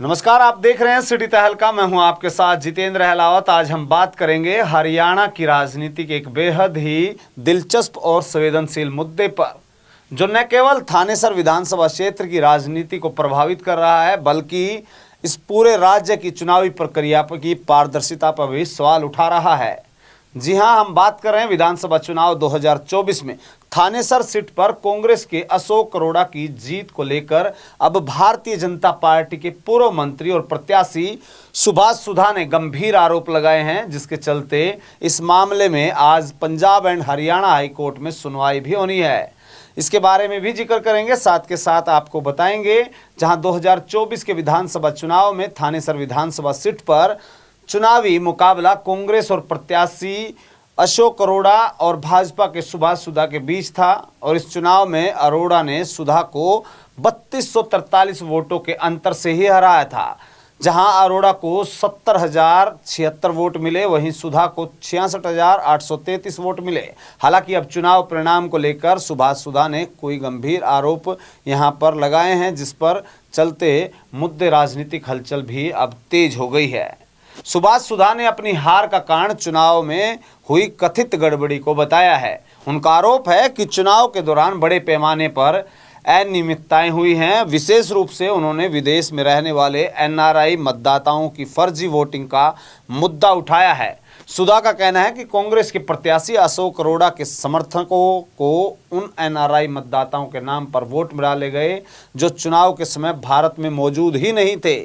नमस्कार, आप देख रहे हैं सिटी तहलका। मैं हूं आपके साथ जितेंद्र अहलावत। आज हम बात करेंगे हरियाणा की राजनीति के एक बेहद ही दिलचस्प और संवेदनशील मुद्दे पर, जो न केवल थानेसर विधानसभा क्षेत्र की राजनीति को प्रभावित कर रहा है, बल्कि इस पूरे राज्य की चुनावी प्रक्रिया की पारदर्शिता पर भी सवाल उठा रहा है। जी हां, हम बात कर रहे हैं विधानसभा चुनाव 2024 में थानेसर सीट पर कांग्रेस के अशोक अरोड़ा की जीत को लेकर अब भारतीय जनता पार्टी के पूर्व मंत्री और प्रत्याशी सुभाष सुधा ने गंभीर आरोप लगाए हैं, जिसके चलते इस मामले में आज Punjab and Haryana high court में सुनवाई भी होनी है। इसके बारे में भी जिक्र करेंगे, साथ के साथ आपको बताएंगे जहां 2024 के विधानसभा चुनाव में थानेसर विधानसभा सीट पर चुनावी मुकाबला कांग्रेस और प्रत्याशी अशोक अरोड़ा और भाजपा के सुभाष सुधा के बीच था, और इस चुनाव में अरोड़ा ने सुधा को 3243 वोटों के अंतर से ही हराया था। जहां अरोड़ा को 70,076 वोट मिले, वहीं सुधा को 66,833 वोट मिले। हालांकि अब चुनाव परिणाम को लेकर सुभाष सुधा ने कोई गंभीर आरोप यहां पर लगाए हैं, जिस पर चलते मुद्दे राजनीतिक हलचल भी अब तेज हो गई है। सुभाष सुधा ने अपनी हार का कारण चुनाव में हुई कथित गड़बड़ी को बताया है। उनका आरोप है कि चुनाव के दौरान बड़े पैमाने पर अनियमितताएं हुई हैं। विशेष रूप से उन्होंने विदेश में रहने वाले एनआरआई मतदाताओं की फर्जी वोटिंग का मुद्दा उठाया है। सुधा का कहना है कि कांग्रेस के प्रत्याशी अशोक अरोड़ा के समर्थकों को उन एनआरआई मतदाताओं के नाम पर वोट डाले गए जो चुनाव के समय भारत में मौजूद ही नहीं थे।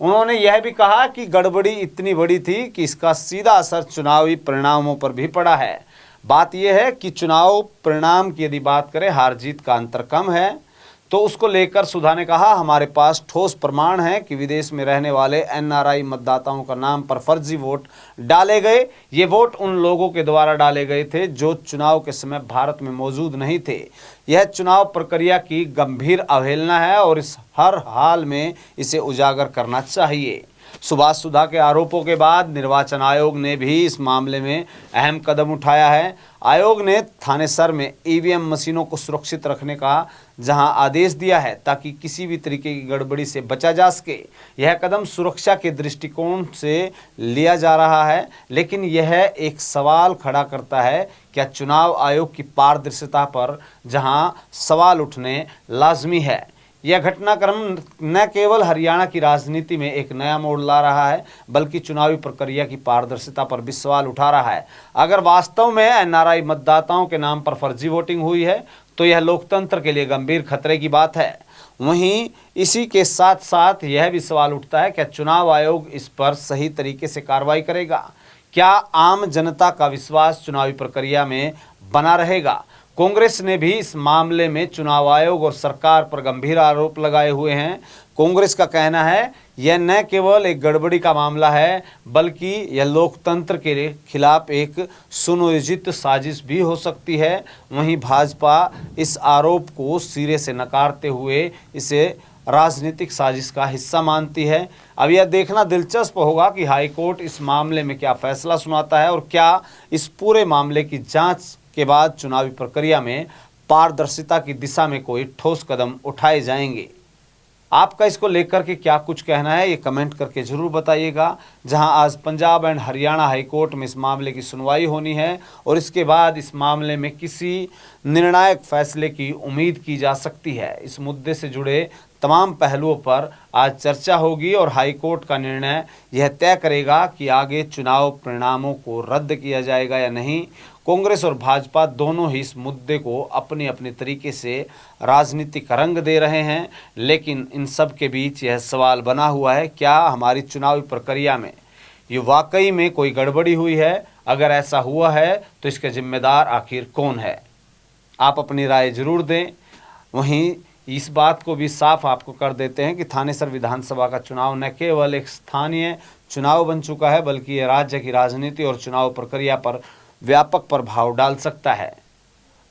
उन्होंने यह भी कहा कि गड़बड़ी इतनी बड़ी थी कि इसका सीधा असर चुनावी परिणामों पर भी पड़ा है। बात यह है कि चुनाव परिणाम की यदि बात करें, हार जीत का अंतर कम है, तो उसको लेकर सुधा ने कहा, हमारे पास ठोस प्रमाण है कि विदेश में रहने वाले एनआरआई मतदाताओं का नाम पर फर्जी वोट डाले गए। ये वोट उन लोगों के द्वारा डाले गए थे जो चुनाव के समय भारत में मौजूद नहीं थे। यह चुनाव प्रक्रिया की गंभीर अवहेलना है और इस हर हाल में इसे उजागर करना चाहिए। सुभाष सुधा के आरोपों के बाद निर्वाचन आयोग ने भी इस मामले में अहम कदम उठाया है। आयोग ने थानेसर में ईवीएम मशीनों को सुरक्षित रखने का जहां आदेश दिया है, ताकि किसी भी तरीके की गड़बड़ी से बचा जा सके। यह कदम सुरक्षा के दृष्टिकोण से लिया जा रहा है, लेकिन यह एक सवाल खड़ा करता है, क्या चुनाव आयोग की पारदर्शिता पर जहां सवाल उठने लाजमी है। यह घटनाक्रम न केवल हरियाणा की राजनीति में एक नया मोड़ ला रहा है, बल्कि चुनावी प्रक्रिया की पारदर्शिता पर भी सवाल उठा रहा है। अगर वास्तव में एनआरआई मतदाताओं के नाम पर फर्जी वोटिंग हुई है, तो यह लोकतंत्र के लिए गंभीर खतरे की बात है। वहीं इसी के साथ साथ यह भी सवाल उठता है, क्या चुनाव आयोग इस पर सही तरीके से कार्रवाई करेगा? क्या आम जनता का विश्वास चुनावी प्रक्रिया में बना रहेगा? कांग्रेस ने भी इस मामले में चुनाव आयोग और सरकार पर गंभीर आरोप लगाए हुए हैं। कांग्रेस का कहना है, यह न केवल एक गड़बड़ी का मामला है, बल्कि यह लोकतंत्र के खिलाफ एक सुनियोजित साजिश भी हो सकती है। वहीं भाजपा इस आरोप को सिरे से नकारते हुए इसे राजनीतिक साजिश का हिस्सा मानती है। अब यह देखना दिलचस्प होगा कि हाईकोर्ट इस मामले में क्या फैसला सुनाता है, और क्या इस पूरे मामले की जांच के बाद चुनावी प्रक्रिया में पारदर्शिता की दिशा में कोई ठोस कदम उठाए जाएंगे। आपका इसको लेकर के क्या कुछ कहना है, ये कमेंट करके जरूर बताइएगा। जहां आज Punjab and Haryana high court में इस मामले की सुनवाई होनी है, और इसके बाद इस मामले में किसी निर्णायक फैसले की उम्मीद की जा सकती है। इस मुद्दे से जुड़े तमाम पहलुओं पर आज चर्चा होगी, और हाई कोर्ट का निर्णय यह तय करेगा कि आगे चुनाव परिणामों को रद्द किया जाएगा या नहीं। कांग्रेस और भाजपा दोनों ही इस मुद्दे को अपने अपने तरीके से राजनीतिक रंग दे रहे हैं, लेकिन इन सब के बीच यह सवाल बना हुआ है, क्या हमारी चुनावी प्रक्रिया में ये वाकई में कोई गड़बड़ी हुई है? अगर ऐसा हुआ है तो इसके जिम्मेदार आखिर कौन है? आप अपनी राय जरूर दें। वहीं इस बात को भी साफ आपको कर देते हैं कि थानेसर विधानसभा का चुनाव न केवल एक स्थानीय चुनाव बन चुका है, बल्कि ये राज्य की राजनीति और चुनाव प्रक्रिया पर व्यापक प्रभाव डाल सकता है।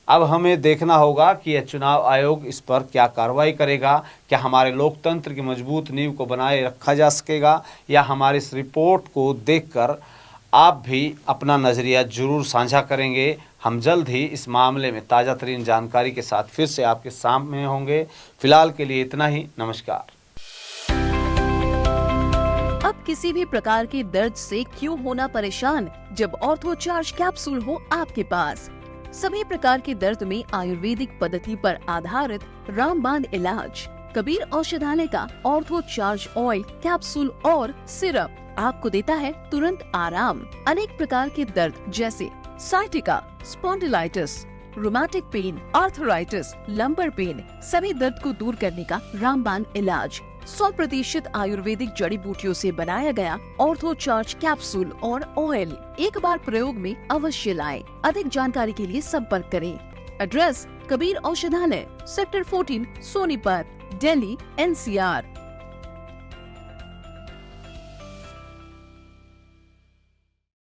अब हमें देखना होगा कि यह चुनाव आयोग इस पर क्या कार्रवाई करेगा। क्या हमारे लोकतंत्र की मजबूत नींव को बनाए रखा जा सकेगा, या हमारी इस रिपोर्ट को देखकर आप भी अपना नज़रिया जरूर साझा करेंगे। हम जल्द ही इस मामले में ताज़ा तरीन जानकारी के साथ फिर से आपके सामने होंगे। फिलहाल के लिए इतना ही। नमस्कार। अब किसी भी प्रकार के दर्द से क्यों होना परेशान, जब ऑर्थो चार्ज कैप्सूल हो आपके पास। सभी प्रकार के दर्द में आयुर्वेदिक पद्धति पर आधारित रामबाण इलाज। कबीर औषधालय का ऑर्थो चार्ज ऑयल, कैप्सूल और सिरप आपको देता है तुरंत आराम। अनेक प्रकार के दर्द जैसे sciatica, spondylitis, rheumatic pain, arthritis, lumbar pain, सभी दर्द को दूर करने का रामबाण इलाज। 100% आयुर्वेदिक जड़ी बूटियों से बनाया गया ऑर्थो चार्ज कैप्सूल और ऑयल एक बार प्रयोग में अवश्य लाएं। अधिक जानकारी के लिए संपर्क करें। एड्रेस: कबीर औषधालय, सेक्टर 14, सोनीपत, दिल्ली, NCR।